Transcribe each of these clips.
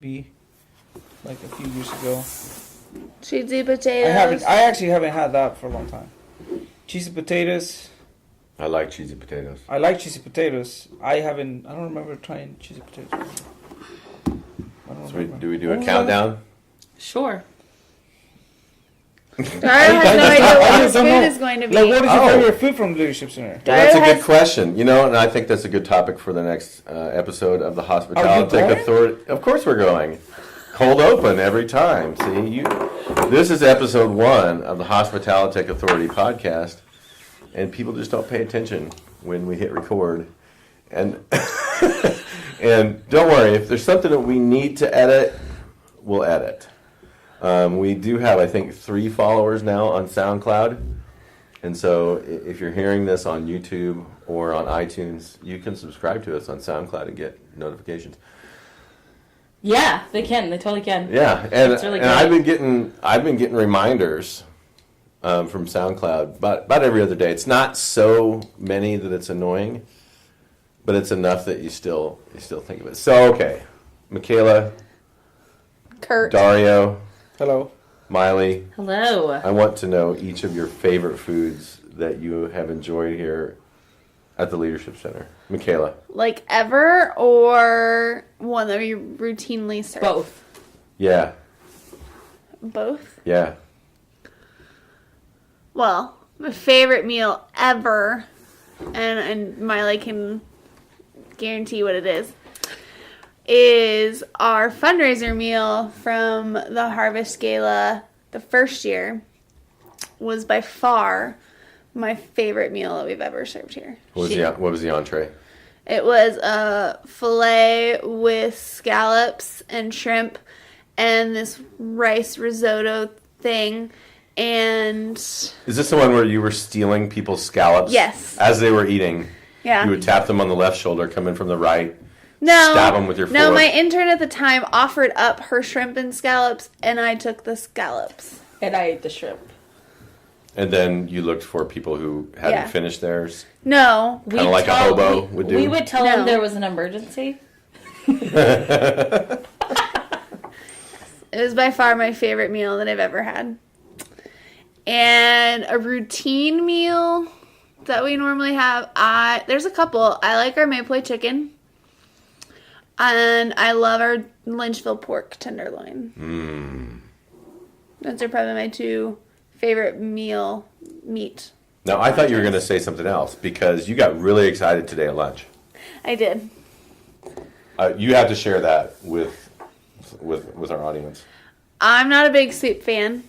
like a few years ago. Cheesy potatoes. I actually haven't had that for a long time. Cheesy potatoes. I like cheesy potatoes. I like cheesy potatoes. I don't remember trying cheesy potatoes. Do we do a countdown? Sure. Dario has no idea what his food is going to be. Like, what is your favorite food from the Leadership Center? Well, that's a good question. You know, and I think that's a good topic for the next episode of the Hospitalityc Authority. Of course we're going. Cold open every time. See, this is episode 1 of the Hospitalityc Authority Podcast, and people just don't pay attention when we hit record. And and don't worry, if there's something that we need to edit, we'll edit. We do have, I think, 3 followers now on SoundCloud. And so if you're hearing this on YouTube or on iTunes, you can subscribe to us on SoundCloud and get notifications. Yeah, they can. They totally can. Yeah, and I've been getting reminders from SoundCloud about every other day. It's not so many that it's annoying, but it's enough that you still think of it. So okay, Micheala, Kurt, Dario, hello, Maile. Hello. I want to know each of your favorite foods that you have enjoyed here at the Leadership Center. Micheala. Like ever or one that you routinely serve? Both. Yeah. Both? Yeah. Well, my favorite meal ever, and Maile can guarantee what it is our fundraiser meal from the Harvest Gala the first year was by far my favorite meal that we've ever served here. What was the entree? It was a filet with scallops and shrimp and this rice risotto thing. And is this the one where you were stealing people's scallops? Yes. As they were eating. Yeah. You would tap them on the left shoulder, come in from the right. No. Stab them with your fork. No, my intern at the time offered up her shrimp and scallops, and I took the scallops. And I ate the shrimp. And then you looked for people who hadn't finished theirs. No. Kind of like a hobo would do. We would tell them there was an emergency. It was by far my favorite meal that I've ever had. And a routine meal that we normally have, there's a couple. I like our maple chicken. And I love our Lynchville pork tenderloin. Those are probably my 2 favorite meat. Now, I thought you were going to say something else because you got really excited today at lunch. I did. You have to share that with our audience. I'm not a big soup fan.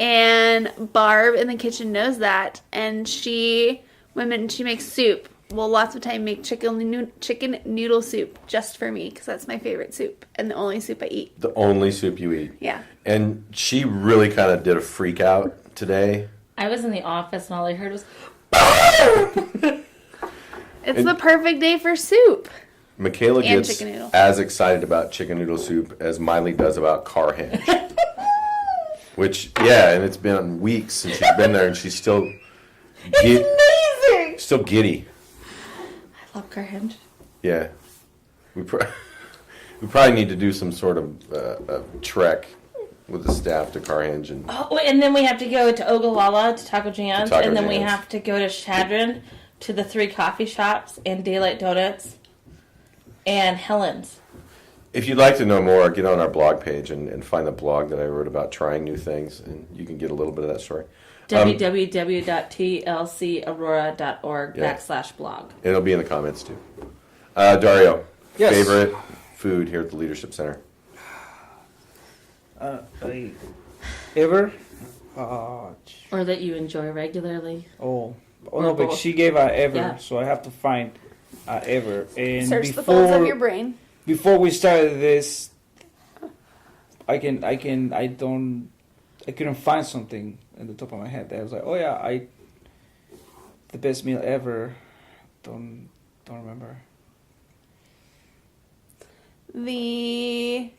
And Barb in the kitchen knows that. And when she makes soup, will lots of time make chicken noodle soup just for me because that's my favorite soup and the only soup I eat. The only soup you eat. Yeah. And she really kind of did a freak out today. I was in the office and all I heard was... It's the perfect day for soup. Micheala gets as excited about chicken noodle soup as Maile does about Carhenge. Which, and it's been weeks since she's been there and she's still... It's amazing! Still giddy. I love Carhenge. Yeah. We probably need to do some sort of trek with the staff to Carhenge. And then we have to go to Ogallala to Taco Jan's. And then we have to go to Chadron to the 3 coffee shops and Daylight Donuts and Helen's. If you'd like to know more, get on our blog page and find the blog that I wrote about trying new things, and you can get a little bit of that story. www.tlcaurora.org/blog. It'll be in the comments, too. Dario, yes. Favorite food here at the Leadership Center? Ever? Or that you enjoy regularly? Oh no, but she gave ever, so I have to find ever. And search the folds of your brain. Before we started this, I couldn't find something in the top of my head. I was like, oh yeah, the best meal ever. Don't remember. The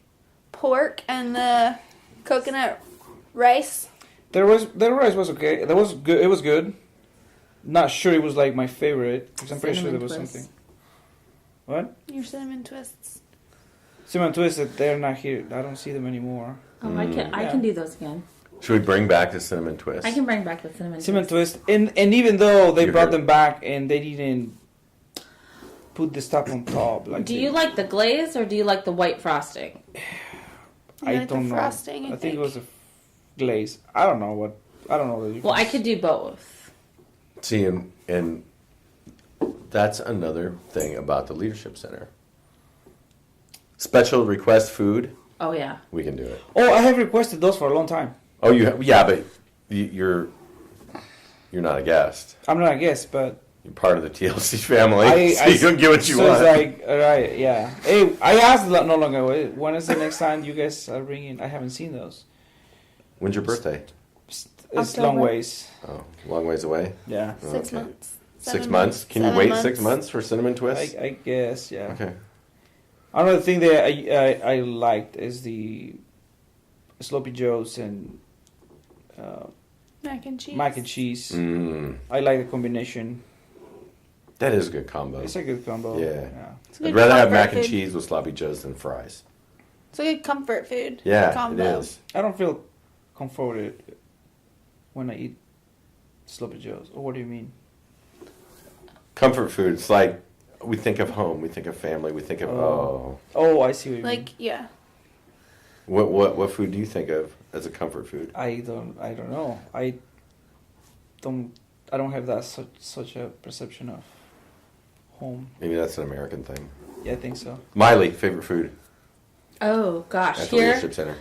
pork and the coconut rice. The rice was okay. That was good. It was good. Not sure it was like my favorite because I'm pretty sure there was something. What? Your cinnamon twists. Cinnamon Twisted, they're not here. I don't see them anymore. Oh, I can do those again. Should we bring back the cinnamon twist? I can bring back the cinnamon twist. And even though they brought them back and they didn't put the stuff on top. Do you like the glaze or do you like the white frosting? I don't know. Frosting, I think it was a glaze. I don't know what. Well, I could do both. See, and that's another thing about the Leadership Center. Special request food. Oh yeah. We can do it. Oh, I have requested those for a long time. Oh, yeah, but you're not a guest. I'm not a guest, but you're part of the TLC family, so you can get what you want. So it's like, all right, yeah. Hey, I asked not long ago, when is the next time you guys are bringing? I haven't seen those. When's your birthday? It's October. long ways. Oh, long ways away? Yeah. 6 months. 6 months? Can you wait 6 months for Cinnamon Twist? I guess, yeah. Okay. Another thing that I liked is the Sloppy Joes and mac and cheese. Mac and cheese. Mm. I like the combination. That is a good combo. It's a good combo. Yeah. It's a good I'd rather have comfort mac and food. cheese with sloppy joes than fries. It's a good comfort food. Yeah, combo. it is. I don't feel comforted when I eat Sloppy Joes. Or what do you mean? Comfort food. It's like we think of home, we think of family, we think of Oh, I see what you mean. Like, yeah. What food do you think of as a comfort food? I don't know. I don't have that such a perception of home. Maybe that's an American thing. Yeah, I think so. Miley, favorite food Oh gosh, at the here Leadership Center.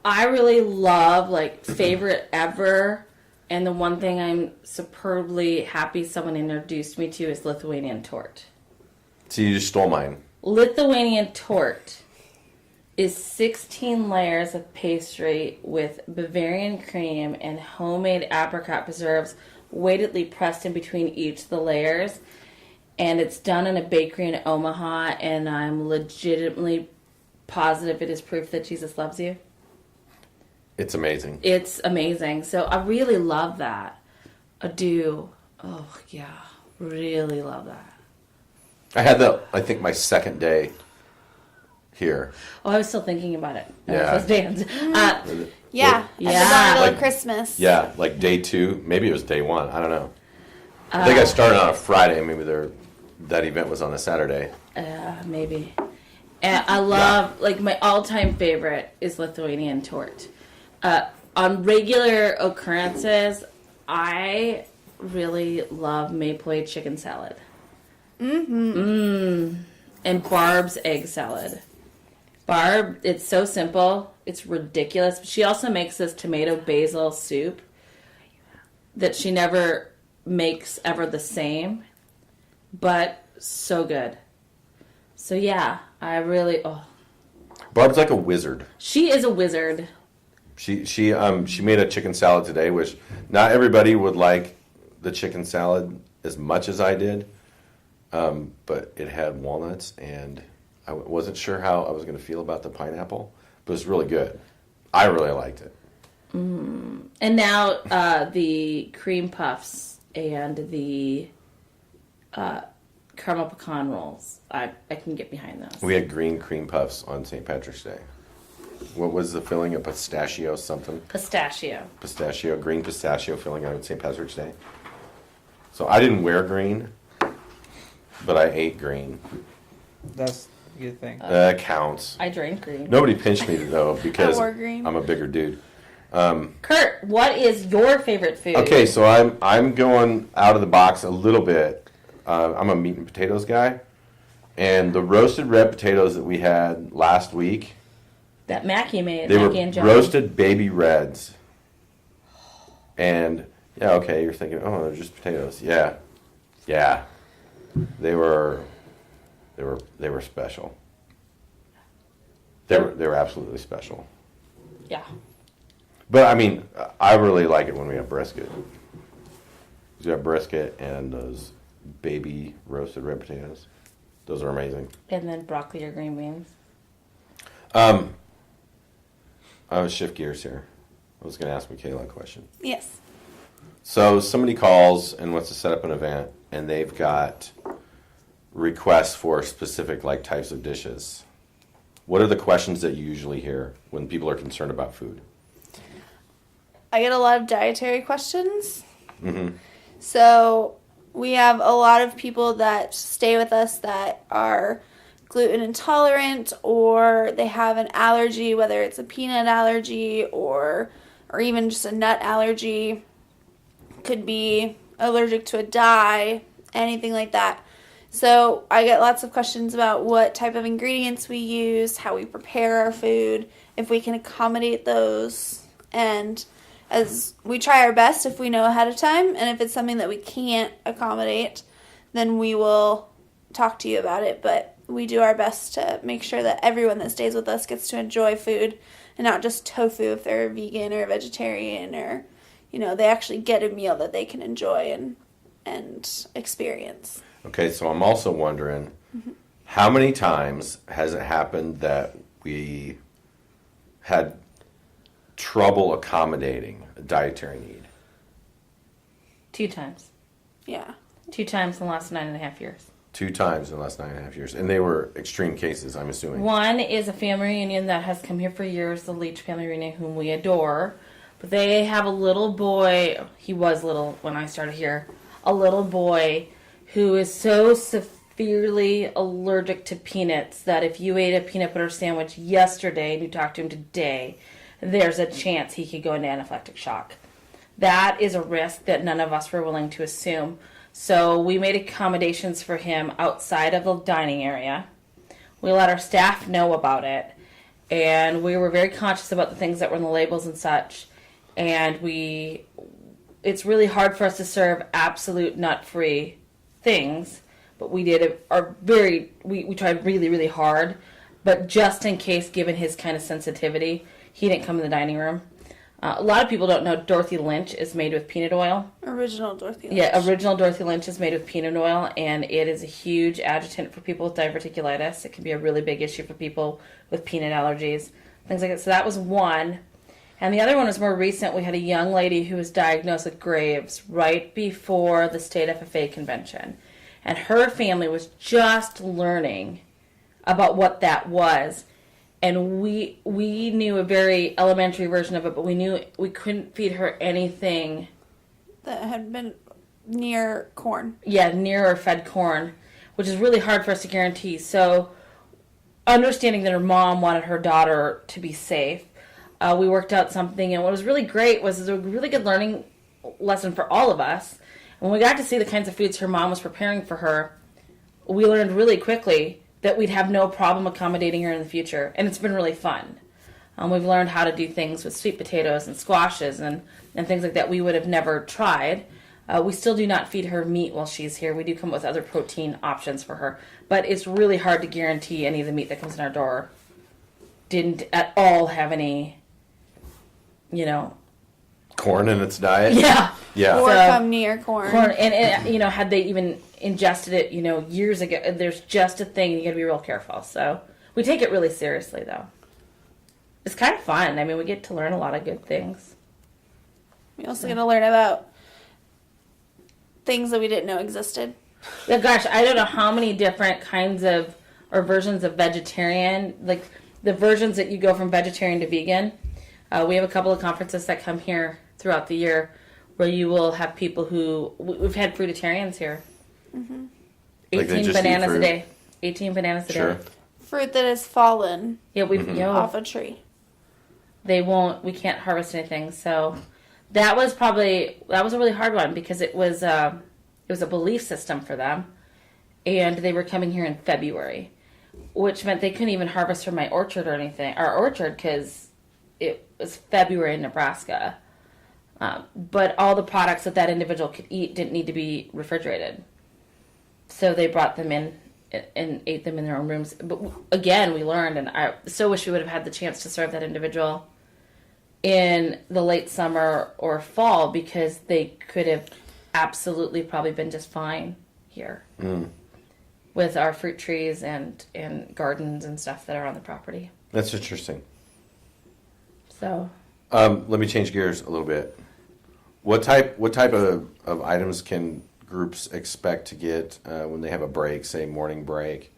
I really love favorite ever, and the one thing I'm superbly happy someone introduced me to is Lithuanian torte. So you just stole mine. Lithuanian torte is 16 layers of pastry with Bavarian cream and homemade apricot preserves weightedly pressed in between each of the layers. And it's done in a bakery in Omaha, and I'm legitimately positive it is proof that Jesus loves you. It's amazing. It's amazing. So I really love that. I do. Oh, yeah. Really love that. I had I think my second day here. Oh, I was still thinking about it. Yeah. Those dance. Yeah. Yeah. At the Like- Christmas. Yeah, like day 2. Maybe it was day 1. I don't know. I think I started on a Friday. Maybe that event was on a Saturday. Maybe. And I love, my all-time favorite is Lithuanian torte. On regular occurrences, I really love Maple chicken salad. And Barb's egg salad. Barb, it's so simple. It's ridiculous. She also makes this tomato basil soup that she never makes ever the same, but so good. So yeah, I really Barb's like a wizard. she is a wizard. She made a chicken salad today, which not everybody would like the chicken salad as much as I did, but it had walnuts, and I wasn't sure how I was going to feel about the pineapple, but it was really good. I really liked it. And now the cream puffs and the caramel pecan rolls, I can get behind those. We had green cream puffs on St. Patrick's Day. What was the filling? A pistachio something? Pistachio. Green pistachio filling on St. Patrick's Day. So I didn't wear green, but I ate green. That's a good thing. That counts. I drank green. Nobody pinched me though because I wore green. I'm a bigger dude. Kurt, what is your favorite food? Okay, so I'm going out of the box a little bit. I'm a meat and potatoes guy, and the roasted red potatoes that we had last week, That Mackie made. they were Mackie and John. roasted baby reds. And yeah, okay, you're thinking, oh, they're just potatoes. Yeah, they were special. They were absolutely special. Yeah. But I mean, I really like it when we have brisket. We have brisket and those baby roasted red potatoes. Those are amazing. And then broccoli or green beans. I was shift gears here. I was going to ask Micheala a question. Yes. So somebody calls and wants to set up an event, and they've got requests for specific types of dishes. What are the questions that you usually hear when people are concerned about food? I get a lot of dietary questions. Mm-hmm. So we have a lot of people that stay with us that are gluten intolerant, or they have an allergy, whether it's a peanut allergy or even just a nut allergy. Could be allergic to a dye, anything like that. So I get lots of questions about what type of ingredients we use, how we prepare our food, if we can accommodate those, and as we try our best if we know ahead of time, and if it's something that we can't accommodate, then we will talk to you about it. But we do our best to make sure that everyone that stays with us gets to enjoy food, and not just tofu if they're vegan or vegetarian, or, they actually get a meal that they can enjoy and experience. Okay, so I'm also wondering, how many times has it happened that we had trouble accommodating a dietary need? 2 times. Yeah. 2 times in the last 9.5 years. 2 times in the last 9.5 years. And they were extreme cases, I'm assuming. One is a family reunion that has come here for years, the Leach family reunion, whom we adore. But they have a little boy, he was little when I started here, a little boy who is so severely allergic to peanuts that if you ate a peanut butter sandwich yesterday and you talked to him today, there's a chance he could go into anaphylactic shock. That is a risk that none of us were willing to assume. So we made accommodations for him outside of the dining area. We let our staff know about it, and we were very conscious about the things that were in the labels and such. And it's really hard for us to serve absolute nut-free things, but we tried really, really hard. But just in case, given his kind of sensitivity, he didn't come in the dining room. A lot of people don't know Dorothy Lynch is made with peanut oil. Original Dorothy Lynch. Yeah, original Dorothy Lynch is made with peanut oil, and it is a huge adjutant for people with diverticulitis. It can be a really big issue for people with peanut allergies, things like that. So that was one. And the other one was more recent. We had a young lady who was diagnosed with Graves right before the state FFA convention. And her family was just learning about what that was. And we knew a very elementary version of it, but we knew we couldn't feed her anything that had been near corn. Yeah, near or fed corn, which is really hard for us to guarantee. So understanding that her mom wanted her daughter to be safe, we worked out something. And what was really great was it was a really good learning lesson for all of us. When we got to see the kinds of foods her mom was preparing for her, we learned really quickly that we'd have no problem accommodating her in the future. And it's been really fun. We've learned how to do things with sweet potatoes and squashes and things like that we would have never tried. We still do not feed her meat while she's here. We do come up with other protein options for her. But it's really hard to guarantee any of the meat that comes in our door didn't at all have any, corn in its diet? Yeah. Yeah. Or come near corn. And had they even ingested it, years ago, there's just a thing. You got to be real careful. So we take it really seriously, though. It's kind of fun. I mean, we get to learn a lot of good things. We also get to learn about things that we didn't know existed. Yeah, gosh, I don't know how many different kinds of, or versions of vegetarian, like the versions that you go from vegetarian to vegan. We have a couple of conferences that come here throughout the year where you will have people who, we've had fruitarians here. Mm-hmm. 18 bananas a day. 18 bananas a day. Fruit that has fallen off a tree. We can't harvest anything. So that was a really hard one because it was a belief system for them. And they were coming here in February, which meant they couldn't even harvest from my orchard or anything, our orchard, because it was February in Nebraska. But all the products that individual could eat didn't need to be refrigerated. So they brought them in and ate them in their own rooms. But again, we learned, and I so wish we would have had the chance to serve that individual in the late summer or fall, because they could have absolutely probably been just fine here with our fruit trees and gardens and stuff that are on the property. That's interesting. So, let me change gears a little bit. What type of items can groups expect to get when they have a break, say morning break,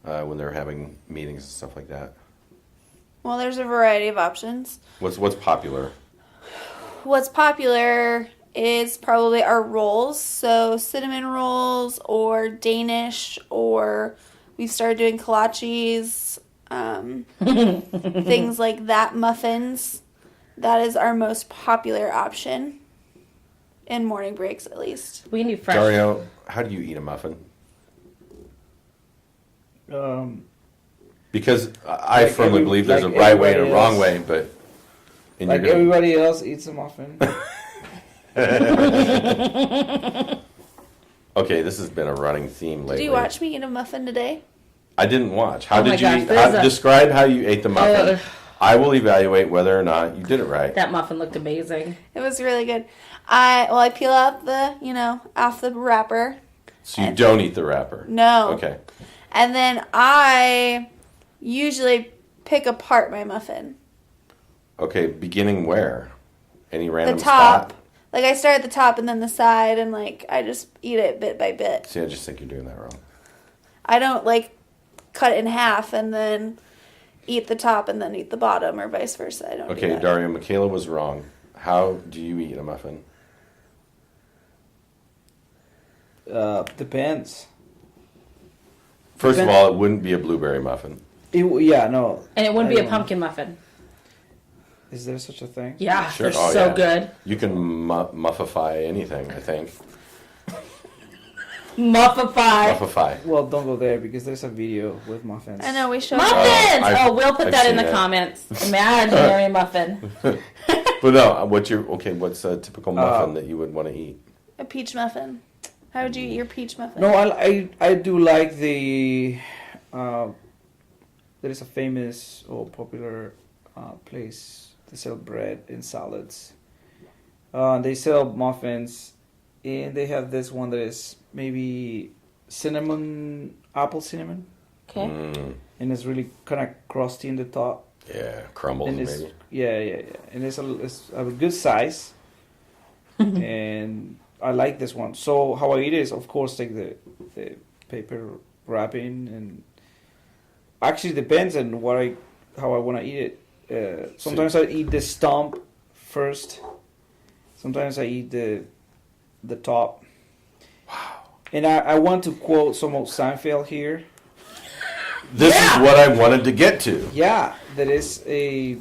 when they're having meetings and stuff like that? Well, there's a variety of options. What's popular? What's popular is probably our rolls. So cinnamon rolls or Danish, or we've started doing kolaches, things like that, muffins. That is our most popular option. In morning breaks, at least. We need fresh. Dario, how do you eat a muffin? Because I Like firmly believe there's like a right way and a everybody wrong else. way, but... and Like you're gonna- everybody else eats a muffin. Okay, this has been a running theme lately. Did you watch me eat a muffin today? I didn't watch. How Oh my did you gosh, eat? there's a- Describe how you ate the muffin. Ugh. I will evaluate whether or not you did it right. That muffin looked amazing. It was really good. I peel out off the wrapper. So you don't eat the wrapper? No. Okay. And then I usually pick apart my muffin. Okay, beginning where? Any random The top. spot? Like I start at the top and then the side, and like I just eat it bit by bit. See, I just think you're doing that wrong. I don't like cut it in half and then eat the top and then eat the bottom, or vice versa. I don't do Okay, that. Dario, Micheala was wrong. How do you eat a muffin? Depends. First of all, it wouldn't be a blueberry muffin. Yeah, no. And it wouldn't I be a don't- pumpkin muffin. Is there such a thing? Yeah, Sure. they're Oh, so yeah. good. You can muffify anything, I think. Muffify. Muffify. Well, don't go there because there's a video with muffins. I know we showed Muffins! I've- We'll put I've that in seen the that. comments. Imaginary muffin. But no, what's a typical muffin that you would want to eat? a peach muffin. How would you eat your peach muffin? No, I do like the. There is a famous or popular place. They sell bread and salads. They sell muffins, and they have this one that is maybe apple cinnamon, Okay. and it's really kind of crusty in the top. Yeah, crumbles And it's, maybe. yeah, and it's a good size, and I like this one. So how I eat it is, of course, take the paper wrapping, and actually depends on how I want to eat it. Sometimes I eat the stump first. Sometimes I eat the top. Wow! And I want to quote some of Seinfeld here. This is what I wanted to get to. Yeah, there is a.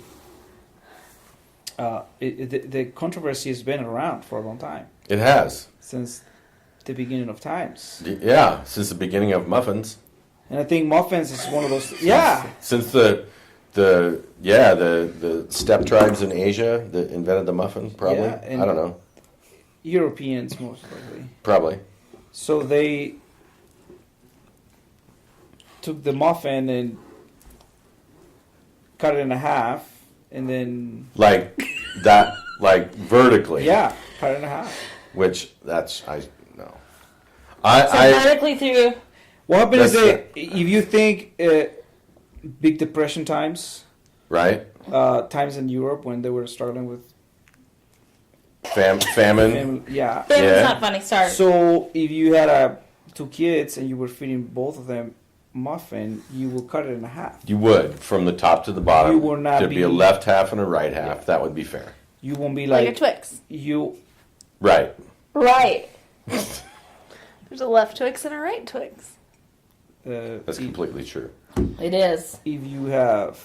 The controversy has been around for a long time, It has. since the beginning of times, Yeah, since the beginning of muffins. and I think muffins is one of those. Yeah, Since the steppe tribes in Asia that invented the muffin, probably. Yeah, and- I don't know. Europeans most likely. Probably. So they took the muffin and cut it in half, and then Like that, like vertically. cut it in half. Which no. So I vertically through. What happened is That's that if you think Big Depression times, right. times in Europe when they were struggling with Famine. family, That Yeah. was not funny. Sorry. So if you had two kids and you were feeding both of them muffin, you will cut it in half. You would from the top to the bottom. You will not There'd be a be- left half and a right half. Yeah. That would be fair. You won't be like a like Twix. you. Right. Right. There's a left Twix and a right Twix. That's completely true. It is. If you have,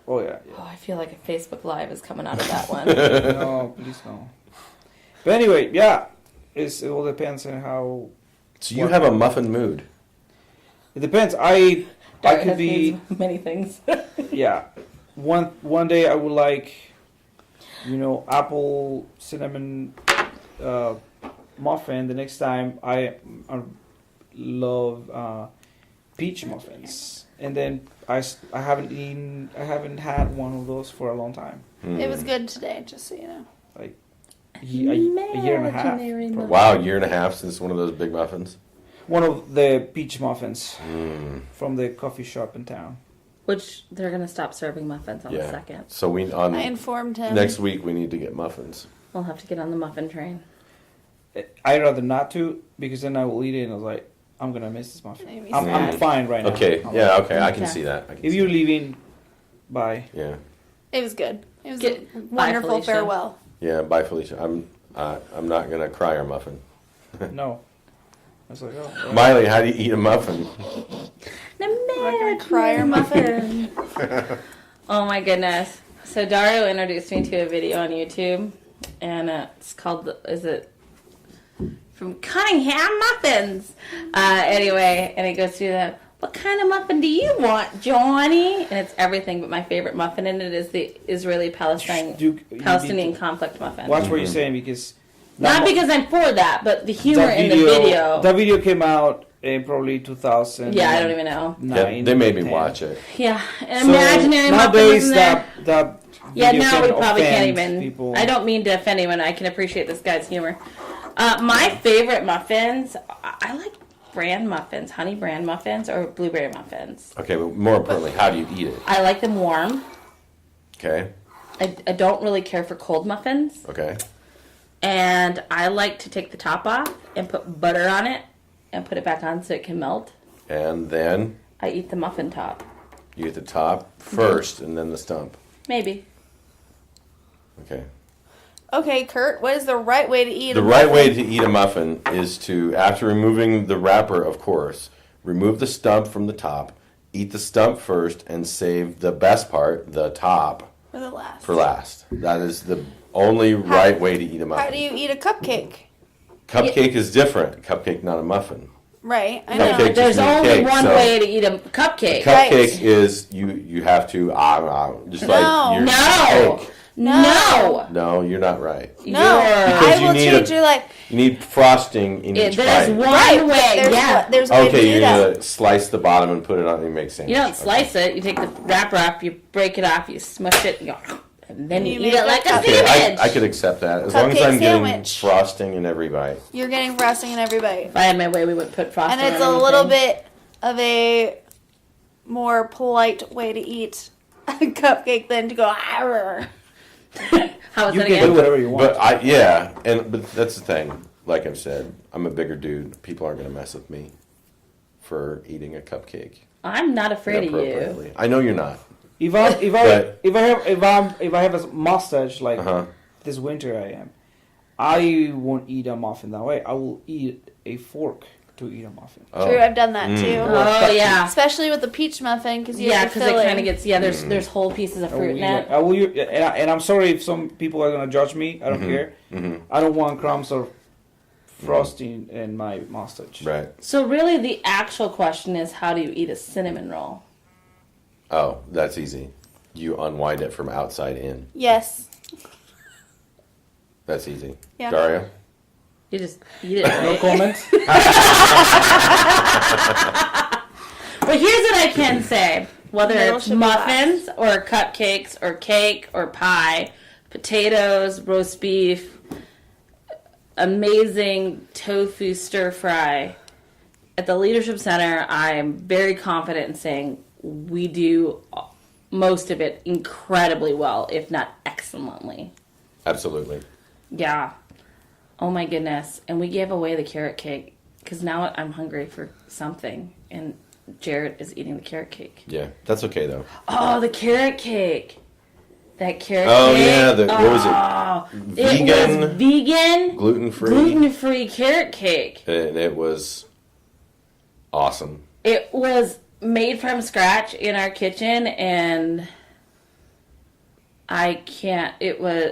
oh yeah, Oh, I feel like a Facebook Live is coming out of that one. no, please no. But anyway, yeah, it all depends on how. So you have a muffin mood. It depends. I Dario could has be needs many things. yeah. One day I would like, apple cinnamon muffin. The next time I love peach muffins, and then I haven't had one of those for a long time, It was good today, just so you know. like a year and a half. Imaginary muffin. Wow, year and a half since one of those big muffins. One of the peach muffins from the coffee shop in town. Which they're gonna stop serving muffins on the Yeah. second. So I informed him. next week we need to get muffins. We'll have to get on the muffin train. I'd rather not to, because then I will eat it and I was like, I'm gonna miss this muffin. Maybe I'm sad. fine right now. Okay, I'm yeah, like, okay, I can Okay. see that. I can If see you're that. leaving bye. Yeah. It was good. It was a Bye, wonderful Felicia. farewell. Yeah, bye, Felicia. I'm not going to cry your muffin. No. I was like, oh. Miley, how do you eat a muffin? I'm not gonna cry or muffin. Oh my goodness. So Dario introduced me to a video on YouTube, and it's called, is it from Cunningham Muffins? Anyway, and it goes through the, what kind of muffin do you want, Johnny? And it's everything, but my favorite muffin in it is the Palestinian conflict muffin. Watch what you're saying, because... Not because I'm for that, but the humor in the video. That video came out in probably 2000. Yeah, I don't even know. Yeah, they made me watch it. Yeah, an imaginary muffin nowadays in there. that Yeah, video now we can probably can't offend even. people. I don't mean to offend anyone. I can appreciate this guy's humor. My favorite muffins, I like bran muffins, honey bran muffins, or blueberry muffins. Okay, but more importantly, how do you eat it? I like them warm. Okay. I don't really care for cold muffins. Okay. And I like to take the top off and put butter on it and put it back on so it can melt. And then I eat the muffin top. you eat the top first and then the stump. Maybe. Okay. Okay, Kurt, what is the right way to eat The a right muffin? way to eat a muffin is to, after removing the wrapper, of course, remove the stump from the top, eat the stump first, and save the best part, the top, For the last. for last. That is the only right way to eat a muffin. How do you eat a cupcake? Cupcake is different. Cupcake, not a muffin. Right, I know. Cupcake. There's just mean only cake, one so- way to eat a cupcake. Right. Cupcake is you have to just No. like your No. cake. No. No, you're not right. No, Because I you will need change a- your life. You need frosting in each There's bite. one Right, way. there's Yeah. there's a way to Okay, do you're that. gonna slice the bottom and put it on and make sandwich. You don't slice it. You take the wrapper off, you break it off, you smush it, and then you You eat make it a like a cupcake. Okay, sandwich. I could accept that as long as Cupcake I'm getting sandwich. frosting in every bite. You're getting frosting in every bite. If I had my way, we would put frosting And it's on a little everything. bit of a more polite way to eat a cupcake than to go, "Arr." How was You that can do again? whatever you want. But that's the thing. Like I've said, I'm a bigger dude. People aren't gonna mess with me for eating a cupcake. I'm not afraid of you. inappropriately. I know you're not. If I have a mustache like Uh-huh. this winter I won't eat a muffin that way. I will eat a fork to eat a muffin. Oh. True, I've done that too. Oh, yeah. Especially with the peach muffin because you Yeah, have the because it filling. kind of gets, there's whole pieces of I will fruit in eat it. it. I will, and I'm sorry if some people are gonna judge me. I don't care. I don't want crumbs or frosting in my mustache. Right. So really the actual question is, how do you eat a cinnamon roll? Oh, that's easy. You unwind it from outside in. Yes. That's easy. Yeah. Dario? You just eat it, No right? comment. But here's what I can say. Whether Middle it's should be muffins or cupcakes or cake or pie, potatoes, roast beef, amazing tofu stir fry. At the Leadership Center, I'm very confident in saying we do most of it incredibly well, if not excellently. Absolutely. Yeah. Oh my goodness. And we gave away the carrot cake because now I'm hungry for something. And Jared is eating the carrot cake. Yeah. That's okay though. Oh, the carrot cake. That carrot Oh, cake. yeah, what was it? Vegan? It was vegan, Gluten-free. gluten-free carrot cake. And it was awesome. It was made from scratch in our kitchen, and I can't. It was.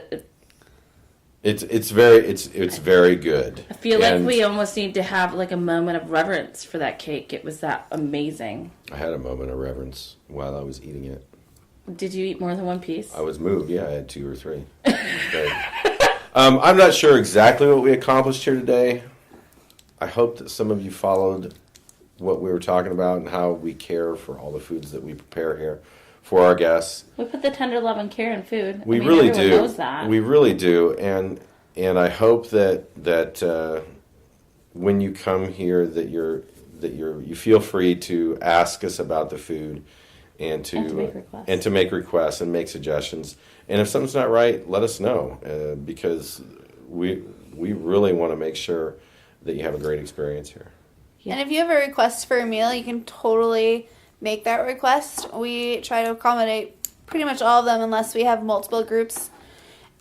It's very good. I feel like And we almost need to have like a moment of reverence for that cake. It was that amazing. I had a moment of reverence while I was eating it. Did you eat more than one piece? I was moved. Yeah, I had 2 or 3. Great. I'm not sure exactly what we accomplished here today. I hope that some of you followed what we were talking about and how we care for all the foods that we prepare here for our guests. We put the tender love and care in food. We I mean, really everyone do. knows that. We really do, and I hope that when you come here that you feel free to ask us about the food and to make requests and make suggestions. And if something's not right, let us know because we really want to make sure that you have a great experience here. Yeah. And if you have a request for a meal, you can totally make that request. We try to accommodate pretty much all of them unless we have multiple groups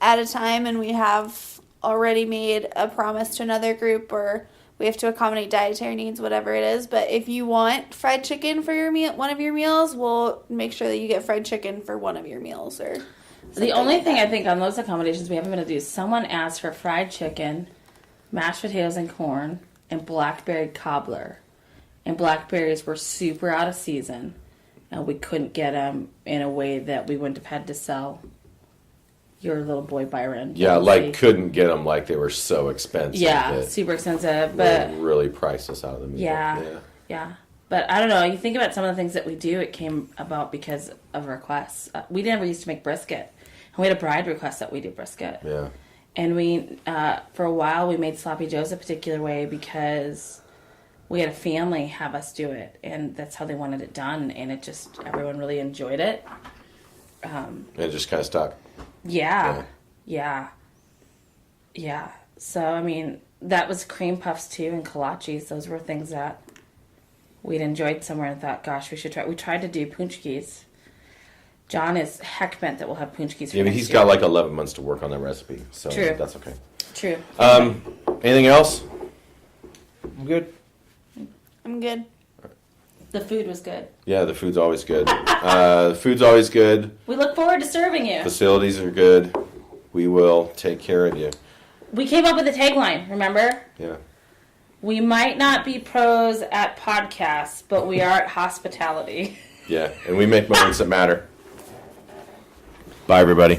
at a time and we have already made a promise to another group or we have to accommodate dietary needs, whatever it is. But if you want fried chicken for your meal, one of your meals, we'll make sure that you get fried chicken for one of your meals. Or the only thing I think on those accommodations we haven't been able to do is someone asked for fried chicken, mashed potatoes and corn, and blackberry cobbler. And blackberries were super out of season, and we couldn't get them in a way that we wouldn't have had to sell your little boy Byron. Yeah, like couldn't get them like they were so expensive. Yeah, super expensive, but really priced us out of the meal. Yeah. But I don't know. You think about some of the things that we do. It came about because of requests. We never used to make brisket, and we had a bride request that we do brisket. Yeah. And we, for a while, we made sloppy joes a particular way because we had a family have us do it, and that's how they wanted it done, and it just, everyone really enjoyed it. It just kind of stuck. Yeah. So, I mean, that was cream puffs, too, and kolaches. Those were things that we'd enjoyed somewhere and thought, gosh, we should try. We tried to do punchkis. John is heck bent that we'll have punchkis for Yeah, but he's got like 11 months to work on that recipe, so True. That's okay. True. Anything else? I'm good. I'm good. The food was good. Yeah, the food's always good. The food's always good. We look forward to serving you. Facilities are good. We will take care of you. We came up with a tagline, remember? Yeah. We might not be pros at podcasts, but we are at hospitality. Yeah, and we make moments that matter. Bye, everybody.